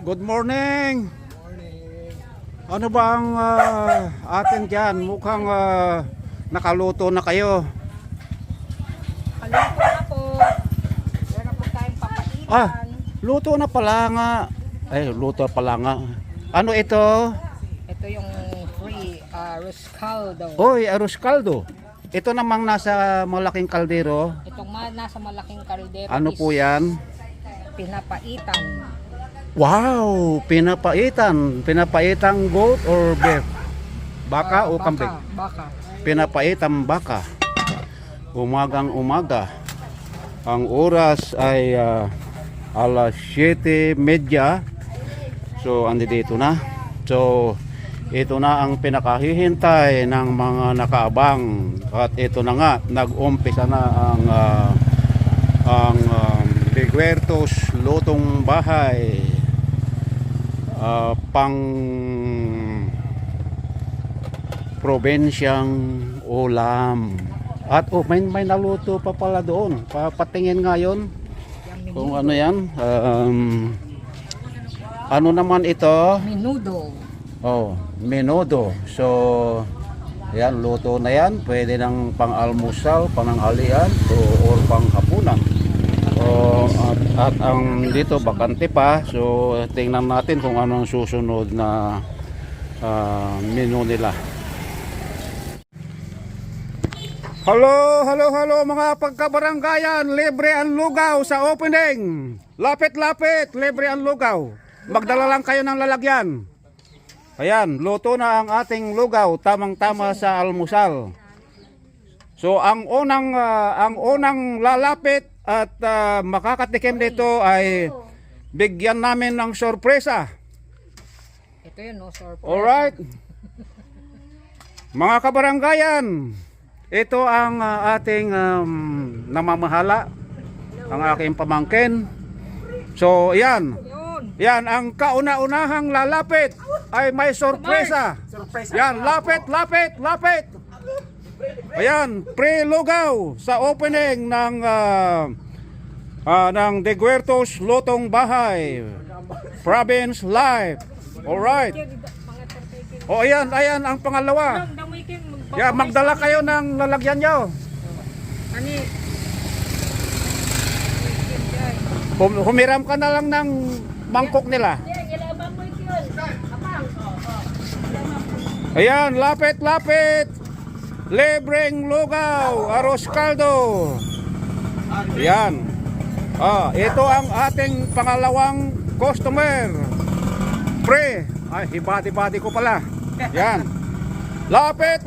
Good morning. Ano ba ang atin dyan? Mukhang nakaluto na kayo. Paluto na po. Meron po tayong papaitan. Luto na pala nga. Luto pala nga. Ano ito? Ito yung free arroz caldo. Oy, arroz caldo. Ito namang nasa malaking kaldero. Itong nasa malaking kaldero Ano po yan? Pinapaitan. Wow, pinapaitan. Pinapaitang goat or beef? Baka o kambing? Baka. Pinapaitang baka. Umagang umaga. Ang oras ay alas 7:30. So andito na. So ito na ang pinakahihintay ng mga nakaabang. At ito na nga, nag-umpisa na ang Deguertos Lutong Bahay. Pang probinsyang ulam. At may naluto pa pala doon. Papatingin ngayon kung ano yan. Ano naman ito? Menudo. Menudo. So yan, luto na yan. Pwede ng pang-almusal, pananghalian or pang-hapunan. At ang dito bakante pa. So tingnan natin kung anong susunod na menu nila. Hello mga pagkabaranggayan. Libre ang lugaw sa opening. Lapit, libre ang lugaw. Magdala lang kayo ng lalagyan. Ayan, luto na ang ating lugaw, tamang-tama sa almusal. So ang unang lalapit at makakatikim nito ay bigyan namin ng sorpresa. Ito yun, no? Sorpresa. Alright. Mga kabaranggayan, ito ang ating namamahala, ang aking pamangkin. So yan. Yan, ang kauna-unahang lalapit ay may sorpresa. Yan, lapit. Ayan, pre-lugaw sa opening ng Deguertos Lutong Bahay. Province Live. Alright. Ayan ang pangalawa. Yeah, magdala kayo ng lalagyan nyo. Humiram ka na lang ng mangkok nila. Ayan, lapit. Libreng lugaw, arroz caldo. Ayan. Ito ang ating pangalawang customer. Pre. Ay, hibati-bati ko pala. Ayan. Lapit.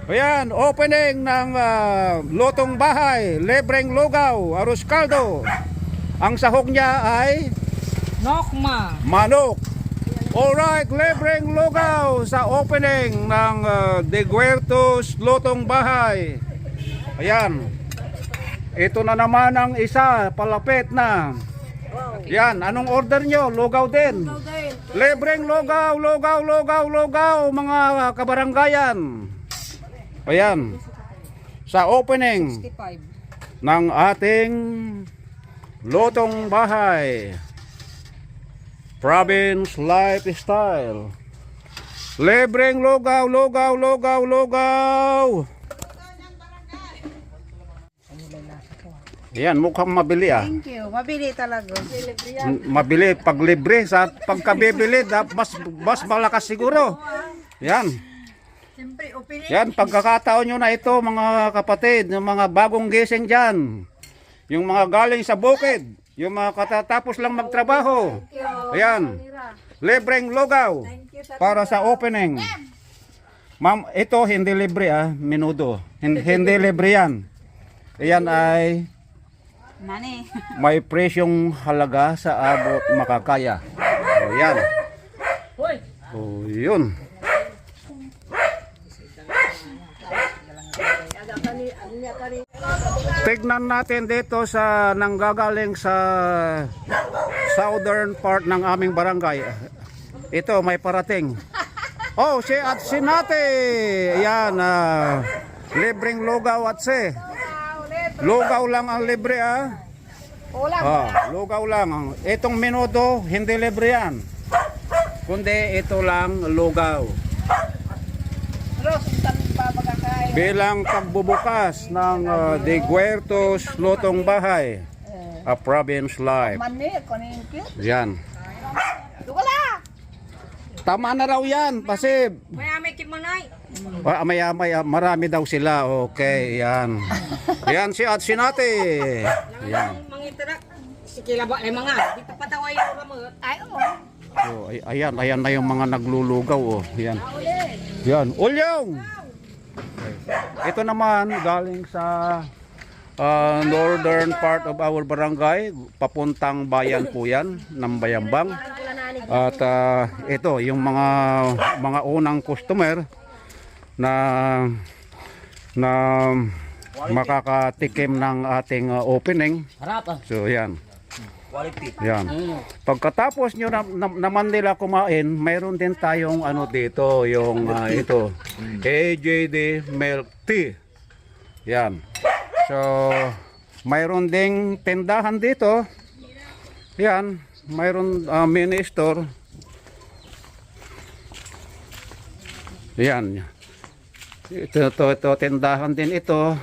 Ayan, opening ng Lutong Bahay, libreng lugaw, arroz caldo. Ang sahog niya ay Nokma. manok. Alright, libreng lugaw sa opening ng Deguertos Lutong Bahay. Ayan. Ito na naman ang isa, palapit na. Yan, anong order nyo? Lugaw din. Libreng lugaw, mga kabaranggayan. Ayan. Sa opening 65. ng ating Lutong Bahay. Province Lifestyle. Libreng lugaw. Yan, mukhang mabili Thank you. Mabili talaga. Mabili pag libre, sa pagkabibili mas malakas siguro. Yan. Yan, pagkakataon nyo na ito mga kapatid, yung mga bagong gising dyan. Yung mga galing sa bukid. Yung mga katatapos lang magtrabaho. Ayan. Libreng lugaw para sa opening. Ma'am, ito hindi libre menudo. Hindi libre yan. Ayan ay Nani. may presyong halaga sa abot makakaya. Ayan. O yun. Tignan natin dito sa nanggagaling sa southern part ng aming barangay. Ito may parating. Oh, si Atsinate. Ayan, libreng lugaw Atse. Lugaw lang ang libre lugaw lang. Itong menudo hindi libre yan. Kundi ito lang lugaw. Bilang pagbubukas ng De Guertos Lutong Bahay, a province life. Yan. Tama na raw yan kasi May kimanay. may marami daw sila. Okay, yan. Yan si Atsinate. Yan. Mangitira. Sikilaba ay mga. Dito pataway yung ramot. Ay, oo. Ayan na yung mga naglulugaw. Yan. Yan. Ulyong! Ito naman galing sa northern part of our barangay, papuntang bayan po yan ng Bayambang. At ito yung mga unang customer na makakatikim ng ating opening. So yan. Yan. Pagkatapos nyo naman nila kumain, mayroon din tayong dito, yung ito, AJD Milk Tea. Yan. So, mayroon ding tindahan dito. Yan. Mayroon mini store. Yan. Ito, tindahan din ito.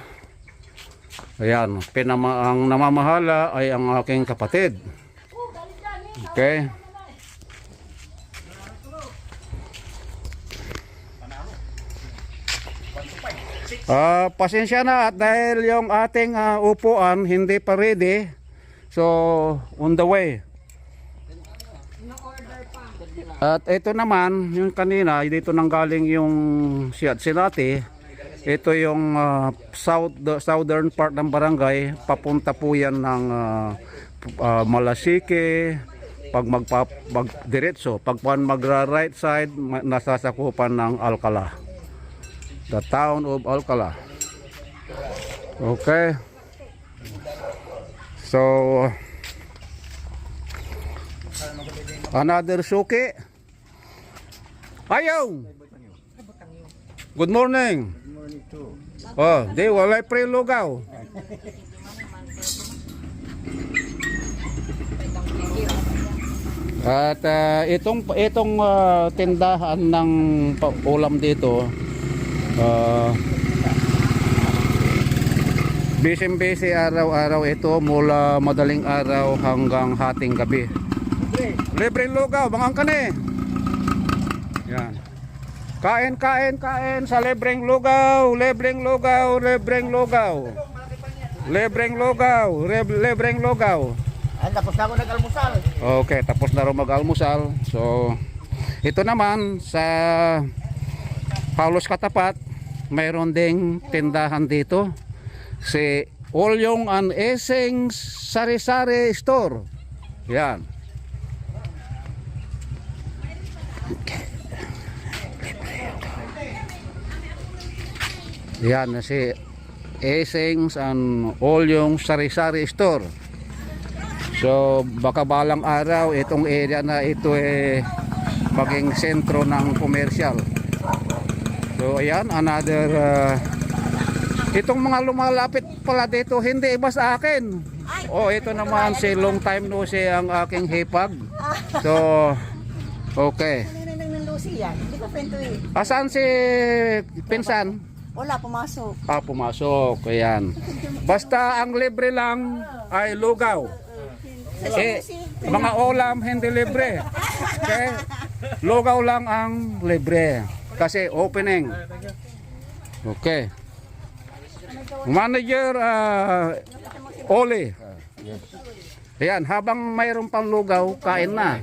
Ayan, ang namamahala ay ang aking kapatid. Okay. Pasensya na at dahil yung ating upuan hindi pa ready. So, on the way. At ito naman, yung kanina, dito nanggaling yung Atsinate. Ito yung southern part ng barangay, papunta po yan ng Malasike, pag diretso, pag magra-right side, nasasakupan ng Alcala. The town of Alcala. Okay. So, another suki. Ayaw! Good morning. Oh, di walay pre lugaw. At itong tindahan ng ulam dito, busy araw-araw ito mula madaling araw hanggang hating gabi. Libre lugaw, bangang kani. Yan. Kain sa libreng lugaw, libreng lugaw. Tapos na ako nag-almusal. Okay, tapos na rin mag-almusal. So, ito naman sa halos katapat, mayroon ding tindahan dito. Si Olyong and Eseng Sari-Sari Store. Yan. Yan si Eseng's and Olyong Sari-Sari Store. So baka balang araw itong area na ito maging sentro ng komersyal. So ayan, another itong mga lumalapit pala dito hindi iba sa akin. Oh, ito naman si long time no see ang aking hipag. So okay. Hindi ko pento eh. Asan si pinsan? Wala, pumasok. Pumasok. Ayan. Basta ang libre lang ay lugaw. Mga ulam hindi libre. Okay? Lugaw lang ang libre. Kasi opening. Okay. Manager Oli. Ayan, habang mayroon pang lugaw, kain na.